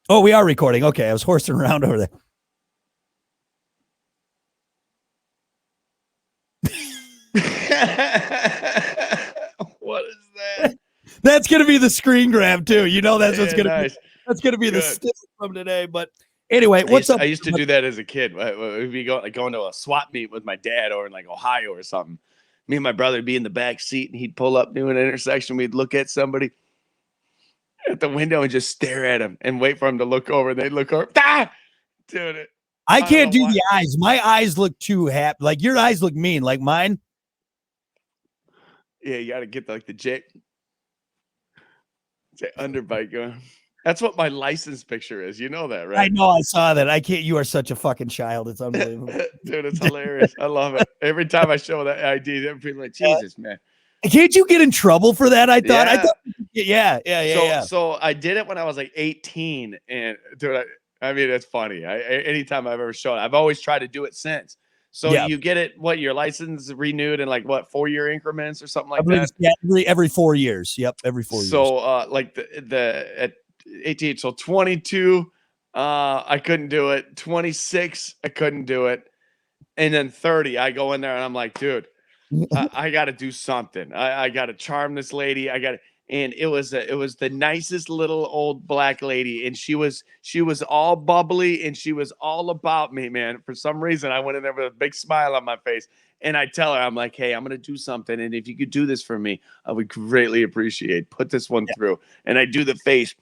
Oh, we are recording. Okay, I was horsing around over there. What is that? That's gonna be the screen grab too. You know that's what's Yeah, gonna be. nice. That's gonna be the Good. still from today. But anyway, what's up? I used to do that as a kid. We'd be going to a swap meet with my dad over in like Ohio or something. Me and my brother would be in the back seat, and he'd pull up doing an intersection. We'd look at somebody at the window and just stare at him and wait for him to look over. And they'd look over. Ah! Dude, I I don't can't know do why. the eyes. My eyes look too happy. Like your eyes look mean. Like mine. Yeah, you got to get like the J underbite going. That's what my license picture is. You know that, I right? know. I saw that. I can't. You are such a fucking child. It's unbelievable. Dude, it's hilarious. I love it. Every time I show that ID, everybody's like, Jesus, man. Can't you get in trouble for that? I thought. Yeah. Yeah. So I did it when I was like 18, and dude, I mean, it's funny. Anytime I've ever shown it, I've always tried to do it since. So Yeah. you get it, what, your license renewed in like what, 4-year increments or something I like believe that? every 4 years. Yep, every 4 years. So like the at 18, so 22, I couldn't do it. 26, I couldn't do it. And then 30, I go in there and I'm like, dude, I got to do something. I got to charm this lady. And it was the nicest little old black lady, and she was all bubbly, and she was all about me, man. For some reason, I went in there with a big smile on my face, and I tell her, I'm like, hey, I'm gonna do something, and if you could do this for me, I would greatly appreciate. Put this one through, and I do the face.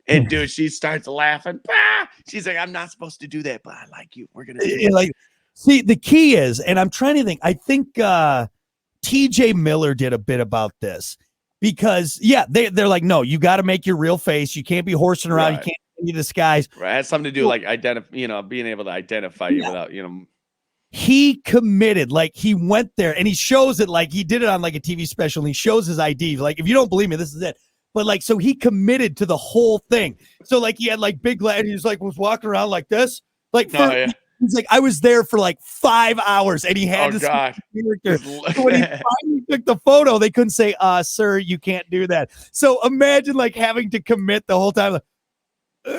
And dude, she starts laughing. Bah! She's like, I'm not supposed to do that, but I like you. We're gonna do it. Like, see, the key is, and I'm trying to think. I think TJ Miller did a bit about this because, yeah, they're like, no, you got to make your real face. You can't be horsing around. Right. You can't be disguised. Right. It has something to do like being able to identify you without, He committed, like he went there and he shows it, like he did it on like a TV special. And he shows his ID. Like, if you don't believe me, this is it. But like, so he committed to the whole thing. So like, he had like big and he was like, was walking around like this, like he's like, I was there for like 5 hours, and he had this character. So when he finally took the photo, they couldn't say, sir, you can't do that. So imagine like having to commit the whole time. Like, with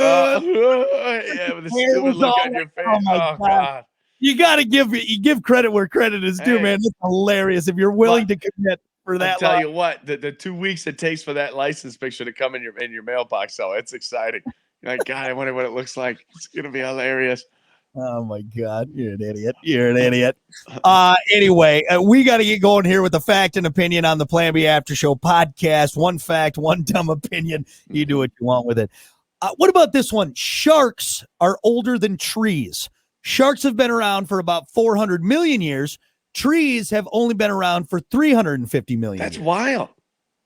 a stupid look on your face. Oh God. You gotta give credit where credit is due, man. It's hilarious if you're willing to commit for that. I'll tell you what, the 2 weeks it takes for that license picture to come in your mailbox, so it's exciting. You're like, God, I wonder what it looks like. It's gonna be hilarious. Oh my God, you're an idiot. You're an idiot. Anyway, we got to get going here with the fact and opinion on the Plan B After Show podcast. One fact, one dumb opinion. You do what you want with it. What about this one? Sharks are older than trees. Sharks have been around for about 400 million years. Trees have only been around for 350 million That's years. wild.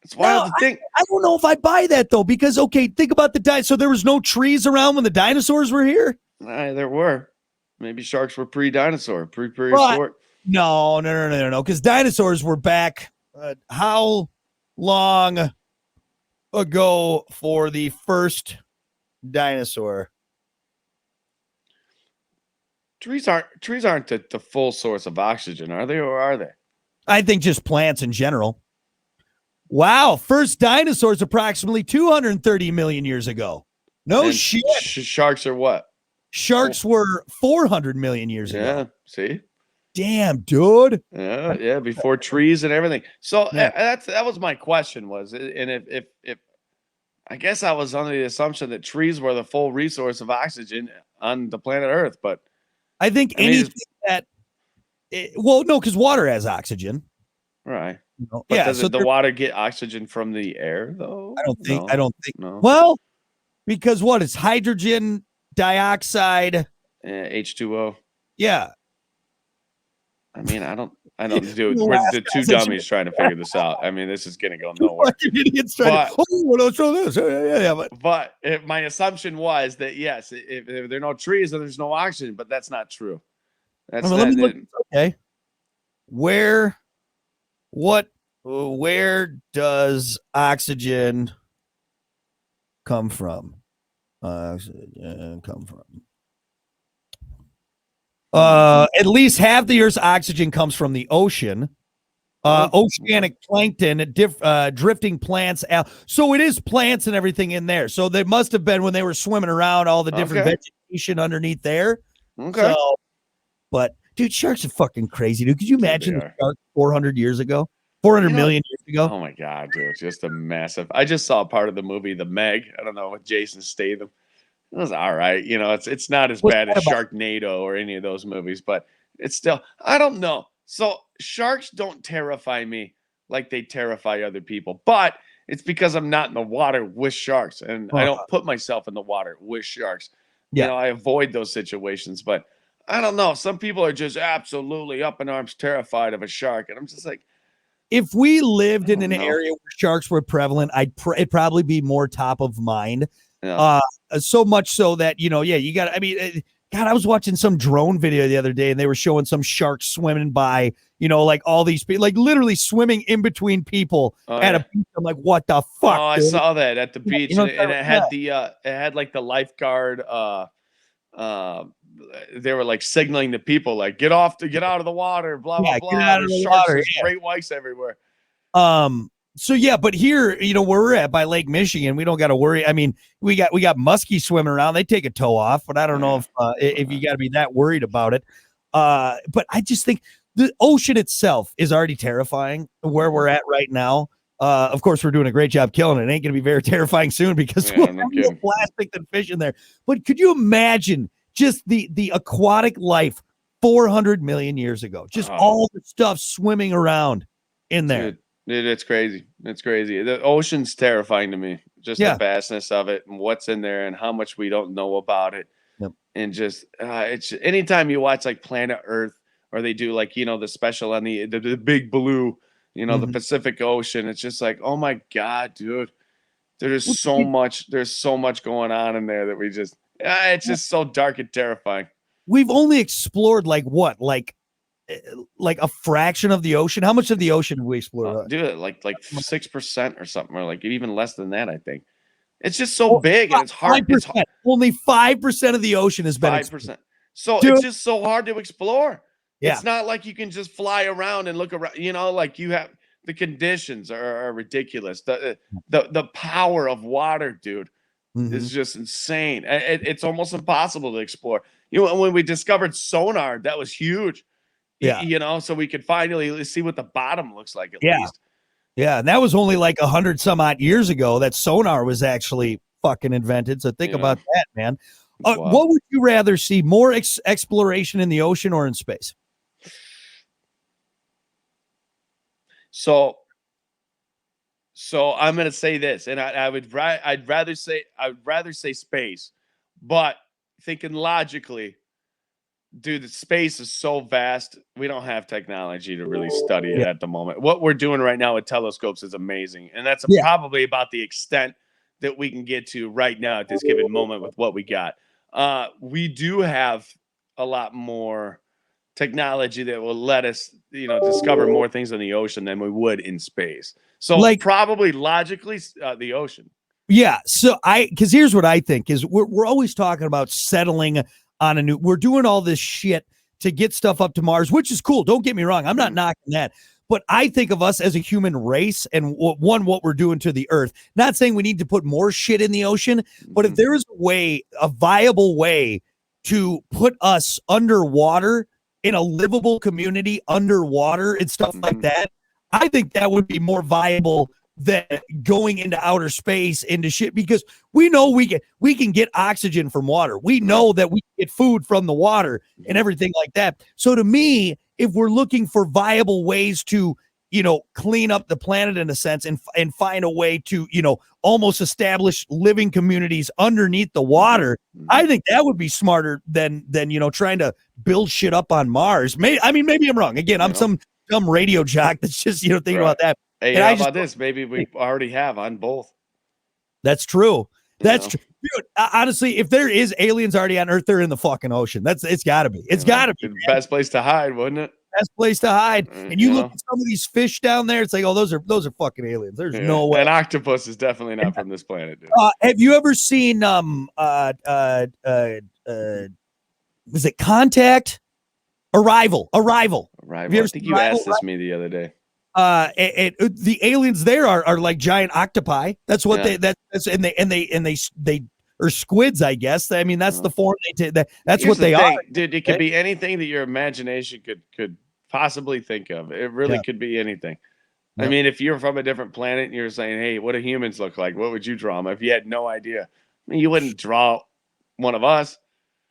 It's wild to think. I don't know if I buy that, though, because, okay, think about the dinosaurs. So there was no trees around when the dinosaurs were here? There were. Maybe sharks were pre-dinosaur, prehistoric. No, because dinosaurs were back. How long ago for the first dinosaur? Trees aren't the full source of oxygen, are they, or are they? I think just plants in general. Wow, first dinosaurs approximately 230 million years ago. No shit. Sharks are what? Sharks were 400 million years ago. Yeah, see? Damn, dude. Yeah, before trees and everything. So that was my question was, and if I guess I was under the assumption that trees were the full resource of oxygen on the planet Earth, but I think anything no, because water has oxygen. Right. But does the water get oxygen from the air though? I don't think. No. Well, because what is hydrogen dioxide? H2O. Yeah. I mean, I don't do it. We're the two dummies trying to figure this out. I mean, this is gonna go nowhere. Idiots trying to show this. But my assumption was that yes, if there are no trees, then there's no oxygen, but that's not true. That's let me look. Okay. Where does oxygen come from? At least half the Earth's oxygen comes from the ocean. Oceanic plankton, drifting plants. So it is plants and everything in there. So they must have been when they were swimming around, all the different vegetation underneath there. Okay. So, but dude, sharks are fucking crazy, dude. Could you imagine the shark 400 years ago? 400 million years ago? Oh my God, dude. Just a massive. I just saw part of the movie, The Meg. I don't know, with Jason Statham. It was all right. You know, it's not as bad as Sharknado or any of those movies, but it's still, I don't know. So sharks don't terrify me like they terrify other people, but it's because I'm not in the water with sharks and I don't put myself in the water with sharks. Yeah. You know, I avoid those situations, but I don't know. Some people are just absolutely up in arms terrified of a shark. And I'm just like, if we lived in an area where sharks were prevalent, it'd probably be more top of mind. Yeah. So much so that, you know, you got, I mean, God, I was watching some drone video the other day and they were showing some sharks swimming by, you know, like all these people, like literally swimming in between people at a beach. I'm like, what the fuck? Oh, dude? I saw that at the beach, and it had it had like the lifeguard. They were like signaling to people, like get out of the water, blah blah blah. Get out of the sharks, water. there's great whites everywhere. So yeah, but here, you know, where we're at by Lake Michigan, we don't got to worry. I mean, we got muskies swimming around. They take a toe off, but I don't know if you got to be that worried about it. But I just think the ocean itself is already terrifying where we're at right now. Of course, we're doing a great job killing it. It ain't going to be very terrifying soon because we're more plastic than fish in there. But could you imagine just the aquatic life 400 million years ago? Just all the stuff swimming around in there. Dude, it's crazy. It's crazy. The ocean's terrifying to me. Just the vastness of it and what's in there and how much we don't know about it. Yep. And just it's anytime you watch like Planet Earth or they do like, you know, the special on the big blue, you know, the Pacific Ocean. It's just like, oh my God, dude. There's so much going on in there that we just it's just so dark and terrifying. We've only explored like a fraction of the ocean. How much of the ocean have we explored? Dude, like 6% or something, or like even less than that, I think. It's just so big and it's hard. Only 5% of the ocean has been 5%. So it's just so hard to explore. Yeah. It's not like you can just fly around and look around, you know, like you have the conditions are ridiculous. The power of water, dude, is just insane. It's almost impossible to explore. You know, when we discovered sonar, that was huge. Yeah. You know, so we could finally see what the bottom looks like at least. Yeah, and that was only like 100 some odd years ago that sonar was actually fucking invented. So think about that, man. What would you rather see, more exploration in the ocean or in space? So I'm gonna say this, and I'd rather say space, but thinking logically, dude, the space is so vast. We don't have technology to really study it at the moment. What we're doing right now with telescopes is amazing. And that's probably about the extent that we can get to right now at this given moment with what we got. We do have a lot more technology that will let us, you know, discover more things in the ocean than we would in space. So probably logically the ocean. Yeah. So because here's what I think is we're always talking about settling on we're doing all this shit to get stuff up to Mars, which is cool. Don't get me wrong. I'm not knocking that. But I think of us as a human race and what we're doing to the earth. Not saying we need to put more shit in the ocean, but if there is a viable way to put us underwater in a livable community underwater and stuff like that, I think that would be more viable than going into outer space into shit, because we know we can get oxygen from water. We know that we get food from the water and everything like that. So to me, if we're looking for viable ways to, you know, clean up the planet in a sense and find a way to, you know, almost establish living communities underneath the water, I think that would be smarter than you know, trying to build shit up on Mars. Maybe I'm wrong. Again, I'm some dumb radio jock that's just, you know, thinking about that. Hey, how about this? Maybe we already have on both. That's true. That's true. Dude, honestly, if there is aliens already on Earth, they're in the fucking ocean. It's got to be. It's got to be. The best place to hide, wouldn't it? Best place to hide. And you look at some of these fish down there, it's like, oh, those are fucking aliens. There's no way. An octopus is definitely not from this planet, dude. Have you ever seen was it Contact? Arrival. I think you asked this me the other day. The aliens there are like giant octopi. That's what Yeah. that's they or squids, I guess. I mean, that's the form they take. That's Here's what the they thing, are. dude. It could be anything that your imagination could possibly think of. It really Yeah. could be anything. I Yep. mean, if you're from a different planet and you're saying, "Hey, what do humans look like?" What would you draw them? If you had no idea, I mean, you wouldn't draw one of us.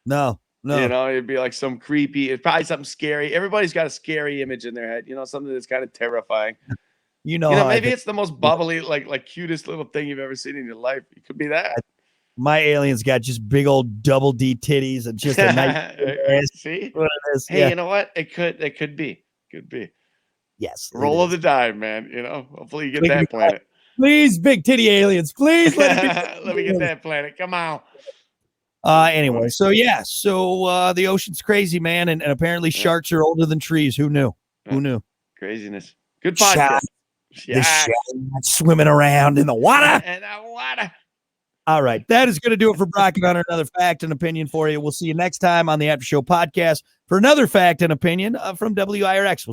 No, You no. know, it'd be like some creepy. It's probably something scary. Everybody's got a scary image in their head. You know, something that's kind of terrifying. You know You know, how I maybe think. it's the most bubbly, like cutest little thing you've ever seen in your life. It could be that. My aliens got just big old double D titties and just a nice ass. See? What it is. Hey, Yeah. you know what? It could be. Could be. Yes. It Roll of is. the die, man. You know, hopefully you get Make me that cry. planet. Please, big titty aliens. Please let it be. Let me get that planet. Come on. Anyway, so yeah, so the ocean's crazy, man, and apparently Yeah. sharks are older than trees. Who knew? Yeah. Who knew? Craziness. Good Shark, podcast. the Yeah. shark swimming around in the water. And I wanna. All right, that is going to do it for Brock and Hunter. Another fact and opinion for you. We'll see you next time on the After Show podcast for another fact and opinion from WIRX. We'll see